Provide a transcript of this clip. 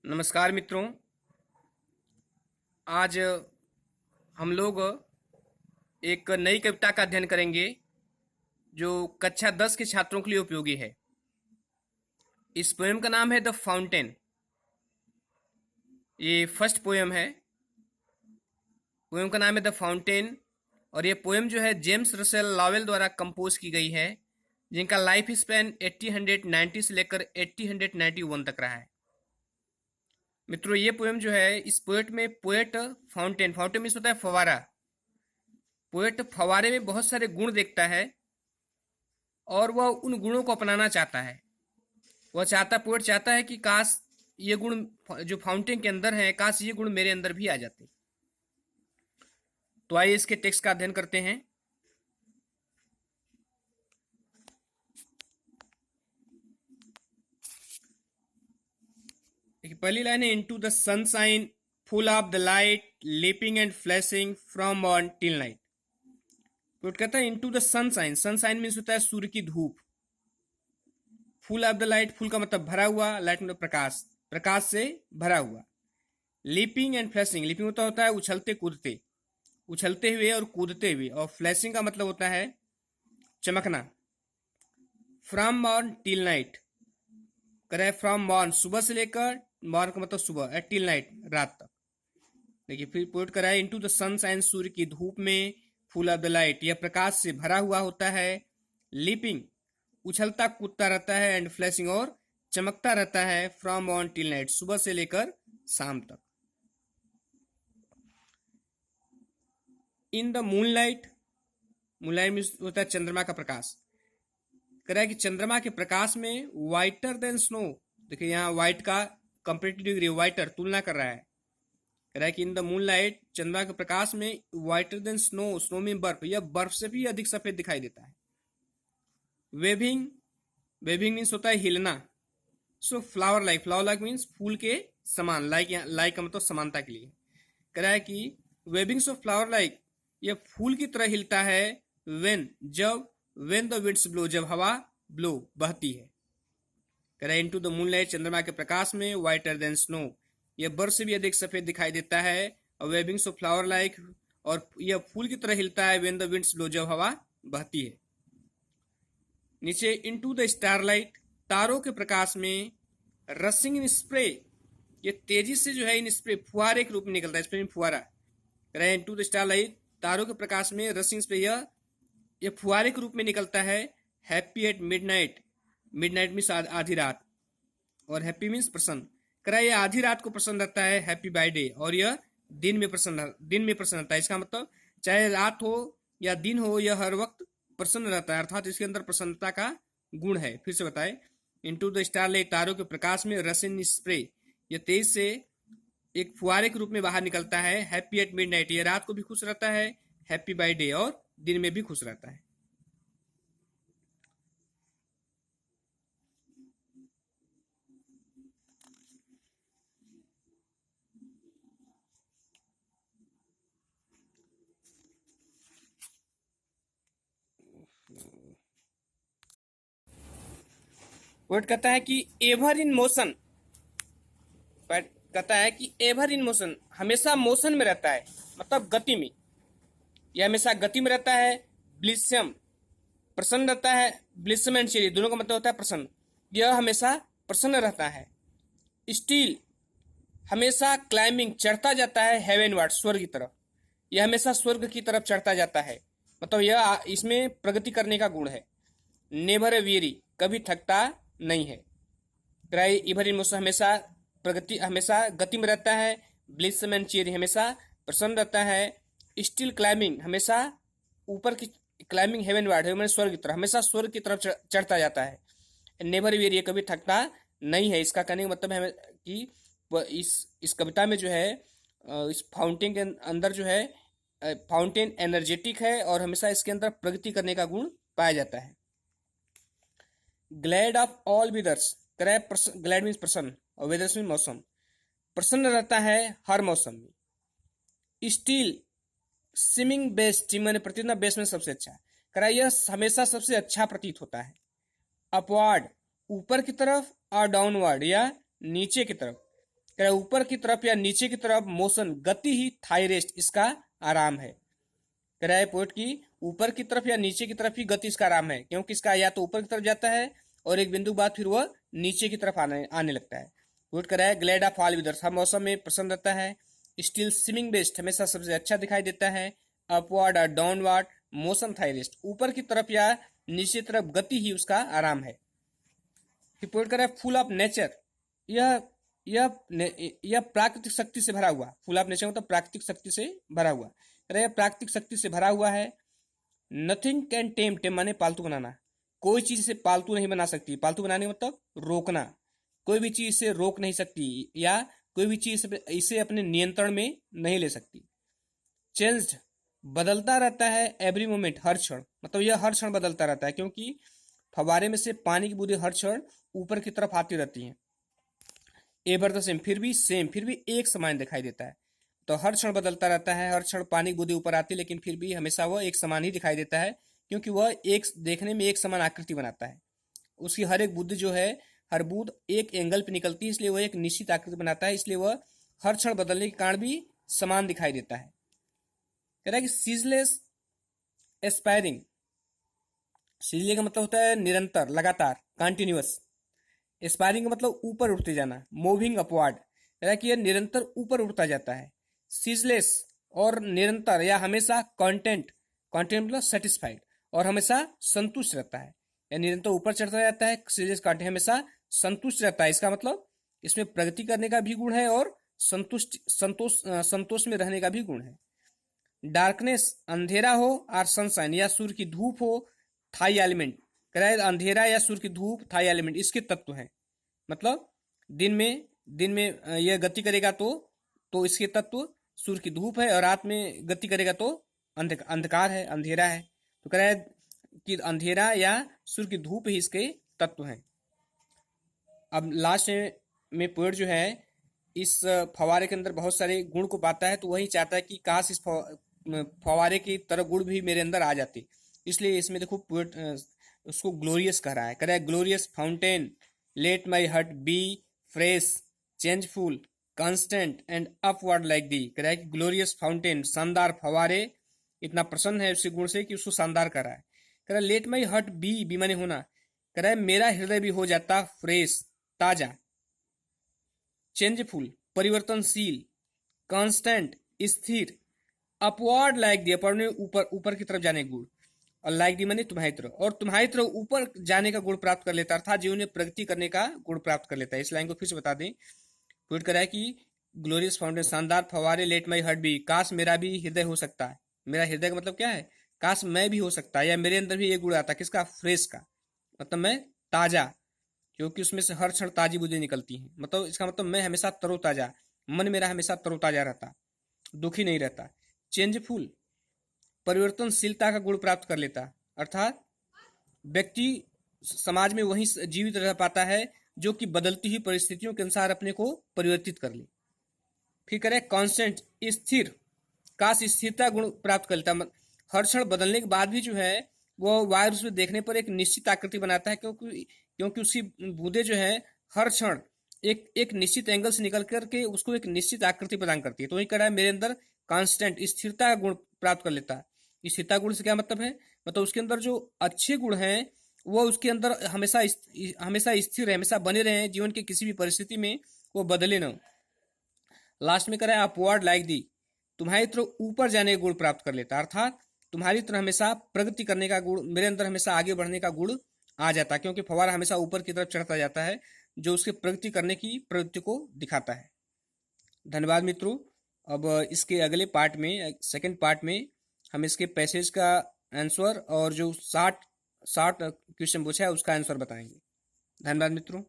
नमस्कार मित्रों। आज हम लोग एक नई कविता का अध्ययन करेंगे जो कक्षा 10 के छात्रों के लिए उपयोगी है। इस पोएम का नाम है द फाउंटेन। ये फर्स्ट पोएम है। पोएम का नाम है द फाउंटेन और ये पोएम जो है जेम्स रसेल लॉवेल द्वारा कंपोज की गई है, जिनका लाइफ स्पैन 1890 से लेकर 1891 तक रहा है। मित्रों, ये पोएम जो है, इस पोएट में पोएट फाउंटेन फाउंटेन मीन्स होता है फवारा। पोएट फवारे में बहुत सारे गुण देखता है और वह उन गुणों को अपनाना चाहता है। पोएट चाहता है कि काश ये गुण जो फाउंटेन के अंदर हैं, काश ये गुण मेरे अंदर भी आ जाते। तो आइए इसके टेक्स्ट का अध्ययन करते हैं। पहली लाइन है, into the sunshine full of the light leaping and flashing from morn till night. Poet कहता है into the sunshine. Sunshine means होता है सूर्य की धूप। Full of the light, full का मतलब भरा हुआ, लाइट मतलब प्रकाश, प्रकाश से भरा हुआ। लीपिंग एंड फ्लैशिंग, लीपिंग होता है उछलते कूदते, उछलते हुए और कूदते हुए, और फ्लैशिंग का मतलब होता है चमकना। फ्रॉम मॉर्न टिल नाइट, करे फ्रॉम मॉर्न सुबह से लेकर, मॉर्न का मतलब सुबह, टिल नाइट रात तक। देखिए फिर पोएट कर रहा है इनटू द सनशाइन, सूर्य की धूप में, फुल ऑफ द लाइट, यह प्रकाश से भरा हुआ होता है। लीपिंग, उछलता कूदता रहता है, एंड फ्लैशिंग और चमकता रहता है, फ्रॉम ऑन टिल नाइट, सुबह से लेकर शाम तक। इन द मूनलाइट, मूनलाइट में होता है चंद्रमा का प्रकाश। कह रहा है कि चंद्रमा के प्रकाश में, वाइटर देन स्नो, देखिए यहाँ व्हाइट का कंपेरेटिव डिग्री, वाइटर तुलना कर रहा है। कह रहा है कि इन द मूनलाइट, चंद्रमा के प्रकाश में, वाइटर देन स्नो, स्नो में बर्फ, यह बर्फ से भी अधिक सफेद दिखाई देता है। वेविंग, वेविंग मीन्स होता है हिलना। So flower like, flower like means फूल के समान, लाइक लाइक का मतलब समानता के लिए। कह रहा है कि वेविंग्स ऑफ फ्लावर लाइक, यह फूल की तरह हिलता है। वेन, जब, वेन द विंड्स ब्लो, जब हवा ब्लो बहती है। कह रहा है इनटू द मूनलाइट, चंद्रमा के प्रकाश में, वाइटर देन स्नो, यह बर्फ से भी अधिक सफेद दिखाई देता है। और वेविंग्स ऑफ फ्लावर लाइक, और यह फूल की तरह हिलता है। वेन द विंड्स ब्लो, जब हवा बहती है। नीचे इनटू द स्टारलाइट, तारों के प्रकाश में, रसिंग इन स्प्रे, ये तेजी से जो है इन स्प्रे, फुहारे के रूप में निकलता है, स्प्रे में फुहारा। कह रहा है इनटू द स्टारलाइट, तारों के प्रकाश में, रसिंग स्प्रे, यह फुहारे के रूप में निकलता है। Happy at midnight, midnight means आधी रात, और हैप्पी मीन्स प्रसन्न। कह रहा है यह आधी रात को प्रसन्न रहता है, हैप्पी बाय डे, और यह दिन में प्रसन्न रहता है। इसका मतलब चाहे रात हो या दिन हो, यह हर वक्त प्रसन्न रहता है, अर्थात इसके अंदर प्रसन्नता का गुण है। फिर से बताए, इनटू द स्टारलाइट, तारों के प्रकाश में, रसिन स्प्रे, यह तेज से एक फुहारे के रूप में बाहर निकलता है। हैप्पी एट मिडनाइट, यह रात को भी खुश रहता है। हैप्पी बाय डे, और दिन में भी खुश रहता है। वर्ड कहता है कि एवर इन मोशन, कहता है कि एवर इन मोशन, हमेशा मोशन में रहता है, मतलब गति में, यह हमेशा गति में रहता है। ब्लिसम, प्रसन्न रहता है। ब्लिसम एंड चेरी, दोनों का मतलब होता है प्रसन्न, यह हमेशा प्रसन्न रहता है। स्टील, हमेशा क्लाइंबिंग, चढ़ता जाता है। हेवन वार्ड, स्वर्ग की तरफ, यह हमेशा स्वर्ग की तरफ चढ़ता जाता है, मतलब यह, इसमें प्रगति करने का गुण है। नेवर वेरी, कभी थकता नहीं है। क्राई इवर इन मोशन, हमेशा प्रगति, हमेशा गति में रहता है। ब्लिसम एंड चेरी, हमेशा प्रसन्न रहता है। स्टिल क्लाइंबिंग, हमेशा ऊपर की क्लाइंबिंग, हेवन वार्ड, हेवन स्वर्ग की तरफ, हमेशा स्वर्ग की तरफ चढ़ता जाता है। नेवर वेरी, कभी थकता नहीं है। इसका कहने का मतलब है कि इस कविता में जो है, इस फाउंटेन के अंदर जो है, फाउंटेन एनर्जेटिक है और हमेशा इसके अंदर प्रगति करने का गुण पाया जाता है। Glad of all weathers, glad means प्रसन्न, और वेदर्स मीन मौसम, प्रसन्न रहता है हर मौसम में। स्टील सिमिंग बेस्ट, मैंने प्रतीत ना, बेस्ट में सबसे अच्छा, करा यह हमेशा सबसे अच्छा प्रतीत होता है। अपवार्ड, ऊपर की तरफ, और डाउनवर्ड, या नीचे की तरफ, कह रहा है ऊपर की तरफ या नीचे की तरफ मोशन गति ही थाई रेस्ट इसका आराम है। कह रहा है पोएट की ऊपर की तरफ या नीचे की तरफ ही गति इसका आराम है, क्योंकि इसका या तो ऊपर की तरफ जाता है और एक बिंदु बाद फिर वह नीचे की तरफ आने लगता है। पोएट कह रहा है ग्लैड ऑफ ऑल वेदर्स हर मौसम में प्रसन्न रहता है। स्टिल स्विमिंग बेस्ट हमेशा सबसे अच्छा दिखाई देता है। अपवर्ड और डाउनवर्ड मोशन थाई रेस्ट ऊपर की तरफ या नीचे की तरफ गति ही उसका आराम है। फिर पोएट कह रहा है फुल ऑफ नेचर यह यह प्राकृतिक शक्ति से भरा हुआ। फुल ऑफ नेचर मतलब प्राकृतिक शक्ति से भरा हुआ। कह रहा है प्राकृतिक शक्ति से भरा हुआ है। नथिंग कैन टेम माने पालतू बनाना। कोई चीज इसे पालतू नहीं बना सकती। पालतू बनाने मतलब रोकना। कोई भी चीज इसे रोक नहीं सकती या कोई भी चीज इसे अपने नियंत्रण में नहीं ले सकती। चेंज्ड बदलता रहता है एवरी मोमेंट हर क्षण, मतलब यह हर क्षण बदलता रहता है, क्योंकि फव्वारे में से पानी की बूंदें हर क्षण ऊपर की तरफ आती रहती हैं। एवर द सेम फिर भी एक समान दिखाई देता है। तो हर क्षण बदलता रहता है, हर क्षण पानी की बूंदें ऊपर आती, लेकिन फिर भी हमेशा वह एक समान ही दिखाई देता है, क्योंकि वह एक देखने में एक समान आकृति बनाता है। उसकी हर एक बूंद जो है, हर बूंद एक एंगल पे निकलती है, इसलिए वह एक निश्चित आकृति बनाता है, इसलिए वह हर क्षण बदलने के कारण भी समान दिखाई देता है। कह रहा है कि सीजलेस एस्पायरिंग, सीजले का मतलब होता है निरंतर, लगातार, कंटिन्यूअस। एस्पायरिंग का मतलब ऊपर उठते जाना, मूविंग अपवर्ड। कह रहा है कि यह निरंतर ऊपर उठता जाता है। सीजलेस और निरंतर या हमेशा कंटेंट, कंटेंट मतलब सेटिस्फाइड, और हमेशा संतुष्ट रहता है। या निरंतर ऊपर चढ़ता जाता है, सीजलेस कंटेंट हमेशा संतुष्ट रहता है। इसका मतलब इसमें प्रगति करने का भी गुण है और संतोष में रहने का भी गुण है। डार्कनेस अंधेरा हो और सनशाइन या सूर्य की धूप हो, थाई एलिमेंट। कह रहा है अंधेरा या सूर्य की धूप थाई एलिमेंट इसके तत्व हैं। मतलब दिन में यह गति करेगा तो इसके तत्व सूर्य की धूप है, और रात में गति करेगा तो अंधकार है, अंधेरा है। तो कह रहा है कि अंधेरा या सूर्य की धूप ही इसके तत्व हैं। अब लास्ट में पोएट जो है इस फवारे के अंदर बहुत सारे गुण को पाता है, तो वही चाहता है कि काश इस फवारे की तरह गुण भी मेरे अंदर आ जाते। इसलिए इसमें देखो पोएट उसको ग्लोरियस कह रहा है। कह रहा है glorious fountain let my heart be fresh changeful constant and upward like thee. कह रहा है कि ग्लोरियस फाउंटेन शानदार फवारे, इतना प्रसन्न है उसी गुण से कि उसको शानदार कर रहा है। कह रहा है लेट माई हार्ट बी माने होना। कह रहा है मेरा हृदय भी हो जाता फ्रेश, ताजा, चेंजफुल परिवर्तनशील, कांस्टेंट स्थिर, अपवर्ड लाइक दी अपवर्ड में ऊपर ऊपर की तरफ जाने का गुण, और लाइक दी माने तुम्हारी तरफ, और तुम्हारी तरफ ऊपर जाने का गुण प्राप्त कर लेता, अर्थात जीवन में प्रगति करने का गुण प्राप्त कर लेता है। इस लाइन को फिर से बता दें। ट्वीट करा है कि ग्लोरियस फाउंटेन शानदार फवारे लेट माई हार्ट भी, काश मेरा भी हृदय हो सकता है। मेरा हृदय का मतलब क्या है, काश मैं भी हो सकता है, या मेरे अंदर भी ये गुण आता, किसका, फ्रेश का, मतलब मैं ताजा, क्योंकि उसमें से हर क्षण ताजी बूंदें निकलती हैं। मतलब इसका मतलब मैं हमेशा तरोताजा, मन मेरा हमेशा तरोताजा रहता, दुखी नहीं रहता। चेंजफुल परिवर्तनशीलता का गुण प्राप्त कर लेता, अर्थात व्यक्ति समाज में वही जीवित रह पाता है जो कि बदलती हुई परिस्थितियों के अनुसार अपने को परिवर्तित कर ले। फिर करें कांस्टेंट स्थिर, काश स्थिरता गुण प्राप्त कर लेता, हर क्षण बदलने के बाद भी जो है वो वायु रूप में देखने पर एक निश्चित आकृति बनाता है, क्योंकि उसकी बूंदें जो है हर क्षण एक निश्चित एंगल से निकल करके उसको एक निश्चित आकृति प्रदान करती है। तो वही कह रहा है मेरे अंदर कांस्टेंट स्थिरता का गुण प्राप्त कर लेता है। स्थिरता गुण से क्या मतलब है, मतलब उसके अंदर जो अच्छे गुण हैं वो उसके अंदर हमेशा स्थिर है, हमेशा बने रहे, जीवन की किसी भी परिस्थिति में वो बदले न। लास्ट में करें अपवर्ड लाइक दी, तुम्हारी तरफ ऊपर जाने का गुण प्राप्त कर लेता, अर्थात तुम्हारी तरफ हमेशा प्रगति करने का गुण, मेरे अंदर हमेशा आगे बढ़ने का गुण आ जाता है, क्योंकि फव्वारा हमेशा ऊपर की तरफ चढ़ता जाता है, जो उसके प्रगति करने की प्रवृत्ति को दिखाता है। धन्यवाद मित्रों। अब इसके अगले पार्ट में, सेकंड पार्ट में, हम इसके पैसेज का आंसर और जो 60 क्वेश्चन पूछा है उसका आंसर बताएंगे। धन्यवाद मित्रों।